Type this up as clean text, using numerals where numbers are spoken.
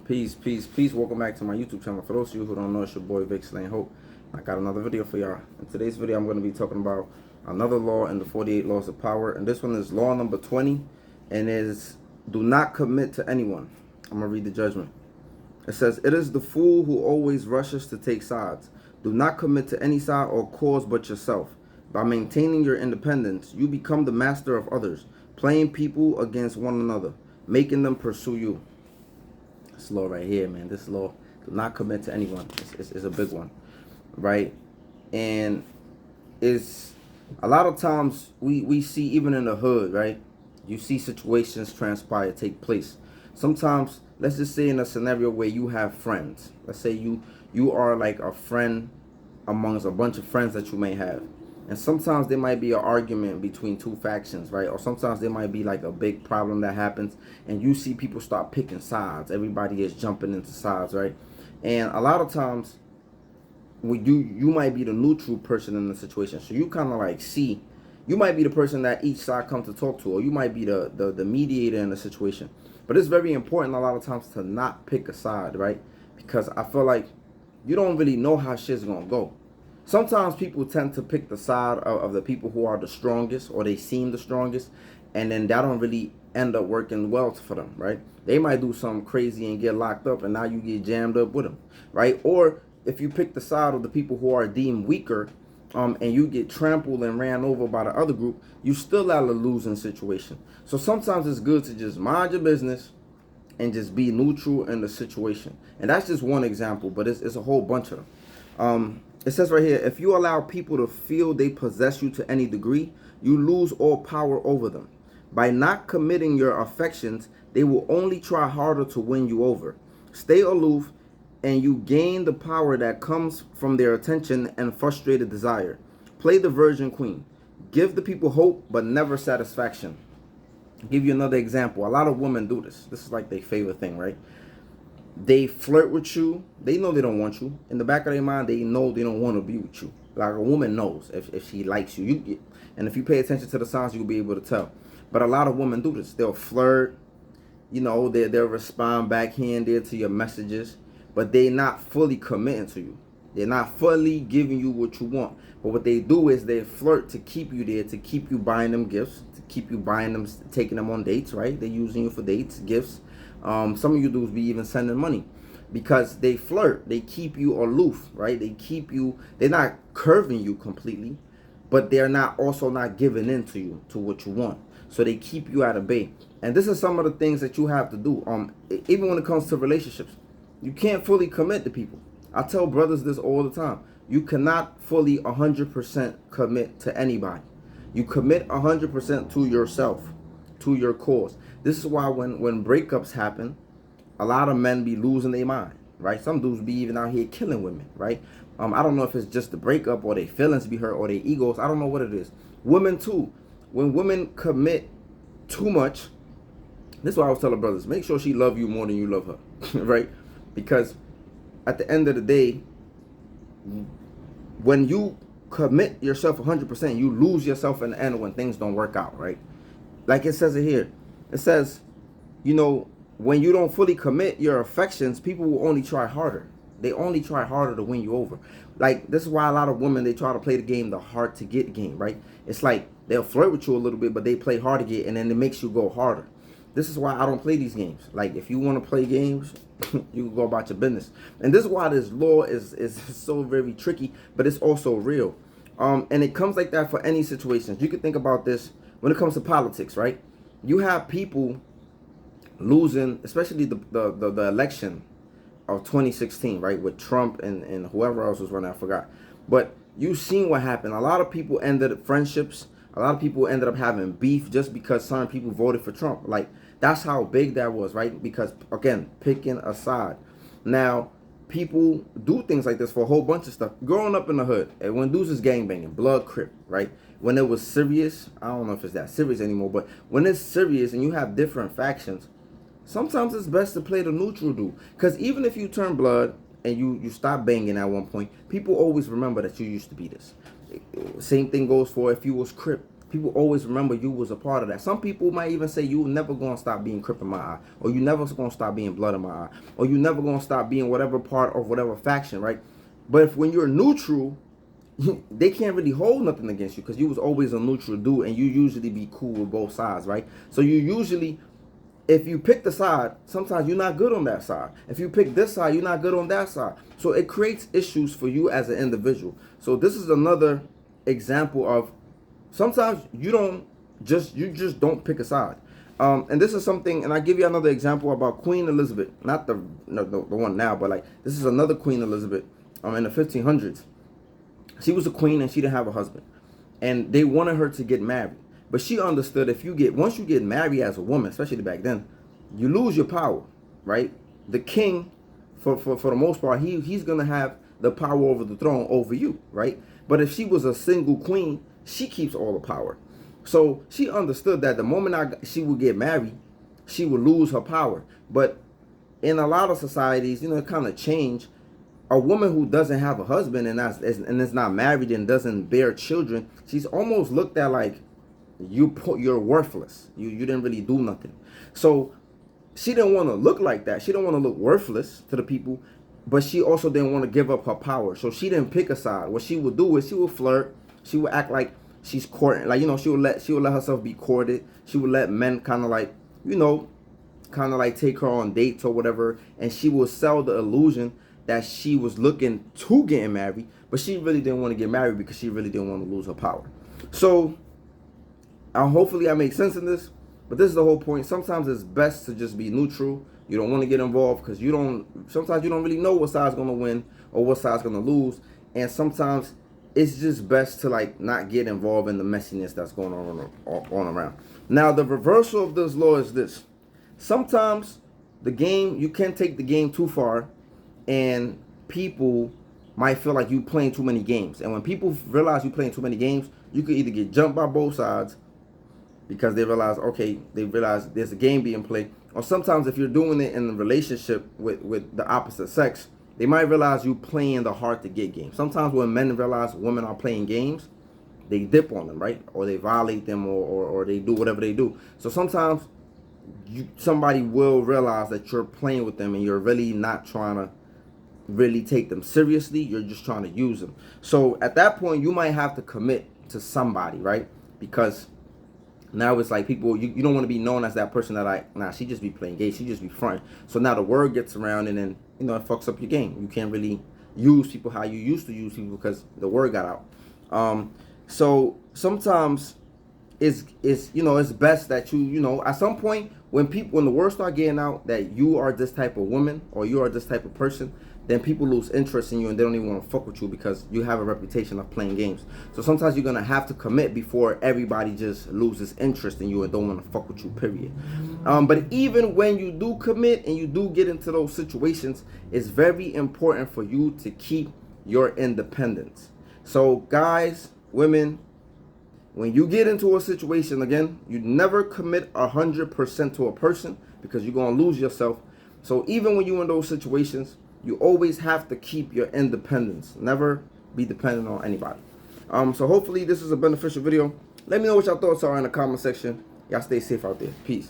Peace, peace, peace. Welcome back to my YouTube channel. For those of you who don't know, it's your boy Vic Slain Hope. I got another video for y'all. In today's video, I'm going to be talking about another law in the 48 laws of power. And this one is law number 20, and is do not commit to anyone. I'm going to read the judgment. It says, "It is the fool who always rushes to take sides. Do not commit to any side or cause but yourself. By maintaining your independence, you become the master of others, playing people against one another, making them pursue you." This law right here, man, this law, do not commit to anyone. It's a big one, right? And it's a lot of times we see, even in the hood, right? You see situations transpire, take place. Sometimes, let's just say in a scenario where you have friends. Let's say you are like a friend amongst a bunch of friends that you may have. And sometimes there might be an argument between two factions, right? Or sometimes there might be like a big problem that happens and you see people start picking sides. Everybody is jumping into sides, right? And a lot of times you might be the neutral person in the situation. So you kind of like see, you might be the person that each side comes to talk to, or you might be the mediator in the situation. But it's very important a lot of times to not pick a side, right? Because I feel like you don't really know how shit's gonna go. Sometimes people tend to pick the side of the people who are the strongest, or they seem the strongest, and then that don't really end up working well for them, right? They might do something crazy and get locked up, and now you get jammed up with them, right? Or if you pick the side of the people who are deemed weaker, and you get trampled and ran over by the other group, you still at a losing situation. So sometimes it's good to just mind your business and just be neutral in the situation. And that's just one example, but it's a whole bunch of them. It says right here, if you allow people to feel they possess you to any degree, you lose all power over them. By not committing your affections, they will only try harder to win you over. Stay aloof, and you gain the power that comes from their attention and frustrated desire. Play the virgin queen. Give the people hope, but never satisfaction. I'll give you another example. A lot of women do this. This is like their favorite thing, right? They flirt with you. They know they don't want you. In the back of their mind, they know they don't want to be with you. Like a woman knows if she likes you. And if you pay attention to the signs, you'll be able to tell. But a lot of women do this. They'll flirt. You know, they'll respond backhanded to your messages. But they're not fully committing to you. They're not fully giving you what you want. But what they do is they flirt to keep you there, to keep you buying them gifts, to keep you buying them, taking them on dates, right? They're using you for dates, gifts. Some of you dudes be even sending money because they flirt. They keep you aloof, right? They keep you, they're not curving you completely, but they're not also not giving in to you, to what you want. So they keep you at a bay. And this is some of the things that you have to do. Even when it comes to relationships, you can't fully commit to people. I tell brothers this all the time. You cannot fully 100% commit to anybody. You commit 100% to yourself, to your cause. This is why when breakups happen, a lot of men be losing their mind, right? Some dudes be even out here killing women, right? I don't know if it's just the breakup or their feelings be hurt or their egos. I don't know what it is. Women too. When women commit too much, this is why I was telling brothers, make sure she love you more than you love her, right? Because at the end of the day, when you commit yourself 100%, you lose yourself in the end when things don't work out, right? Like it says it here. It says, you know, when you don't fully commit your affections, people will only try harder. They only try harder to win you over. Like, this is why a lot of women, they try to play the game, the hard to get game, right? It's like they'll flirt with you a little bit, but they play hard to get, and then it makes you go harder. This is why I don't play these games. Like, if you want to play games, you can go about your business. And this is why this law is so very tricky, but it's also real. And it comes like that for any situations. You can think about this when it comes to politics, right? You have people losing, especially the election of 2016, right? With Trump and whoever else was running, I forgot. But you've seen what happened. A lot of people ended up friendships. A lot of people ended up having beef just because some people voted for Trump. Like, that's how big that was, right? Because, again, picking a side. Now, people do things like this for a whole bunch of stuff. Growing up in the hood, and when dudes is gangbanging, blood crip, right? When it was serious, I don't know if it's that serious anymore, but when it's serious and you have different factions, sometimes it's best to play the neutral dude. Because even if you turn blood and you stop banging at one point, people always remember that you used to be this. Same thing goes for if you was crip. people always remember you was a part of that. Some people might even say you never gonna stop being Crip in my eye, or you never gonna stop being Blood in my eye, or you never gonna stop being whatever part of whatever faction, right? But if when you're neutral, they can't really hold nothing against you because you was always a neutral dude, and you usually be cool with both sides, right? So you usually, if you pick the side, sometimes you're not good on that side. If you pick this side, you're not good on that side. So it creates issues for you as an individual. So this is another example of sometimes you just don't pick a side. And this is something, and I give you another example about Queen Elizabeth, not the one now, but like this is another Queen Elizabeth in the 1500s. She was a queen and she didn't have a husband, and they wanted her to get married. But she understood once you get married as a woman, especially back then, you lose your power, right? The king, for the most part, he's gonna have the power over the throne over you, right? But if she was a single queen, she keeps all the power. So she understood that the moment she would get married, she would lose her power. But in a lot of societies, it kind of changed. A woman who doesn't have a husband and is not married and doesn't bear children, she's almost looked at like you're worthless. You didn't really do nothing. So she didn't want to look like that. She didn't want to look worthless to the people, but she also didn't want to give up her power. So she didn't pick a side. What she would do is she would flirt. She would act like she's courting, like she would let herself be courted. She would let men kind of like take her on dates or whatever, and she would sell the illusion that she was looking to getting married, but she really didn't want to get married because she really didn't want to lose her power. So hopefully I make sense in this, but this is the whole point. Sometimes it's best to just be neutral. You don't want to get involved because sometimes you don't really know what side's going to win or what side's going to lose, and sometimes it's just best to like not get involved in the messiness that's going on around. Now the reversal of this law is this: sometimes you can take the game too far, and people might feel like you playing too many games. And when people realize you playing too many games, you could either get jumped by both sides because they realize there's a game being played. Or sometimes if you're doing it in a relationship with the opposite sex, they might realize you playing the hard to get game. Sometimes when men realize women are playing games, they dip on them, right? Or they violate them, or they do whatever they do. So sometimes somebody will realize that you're playing with them and you're really not trying to really take them seriously. You're just trying to use them. So at that point, you might have to commit to somebody, right? Because now it's like people, you don't want to be known as that person that she just be playing games, she just be fronting. So now the word gets around, and then it fucks up your game. You can't really use people how you used to use people because the word got out. So sometimes it's best that at some point when the word start getting out that you are this type of woman or you are this type of person, then people lose interest in you and they don't even want to fuck with you because you have a reputation of playing games. So sometimes you're gonna have to commit before everybody just loses interest in you and don't want to fuck with you, period. But even when you do commit and you do get into those situations, it's very important for you to keep your independence. So guys, women, when you get into a situation, again, you never commit 100% to a person because you're gonna lose yourself. So even when you're in those situations, you always have to keep your independence. Never be dependent on anybody. So hopefully this is a beneficial video. Let me know what y'all thoughts are in the comment section. Y'all stay safe out there. Peace.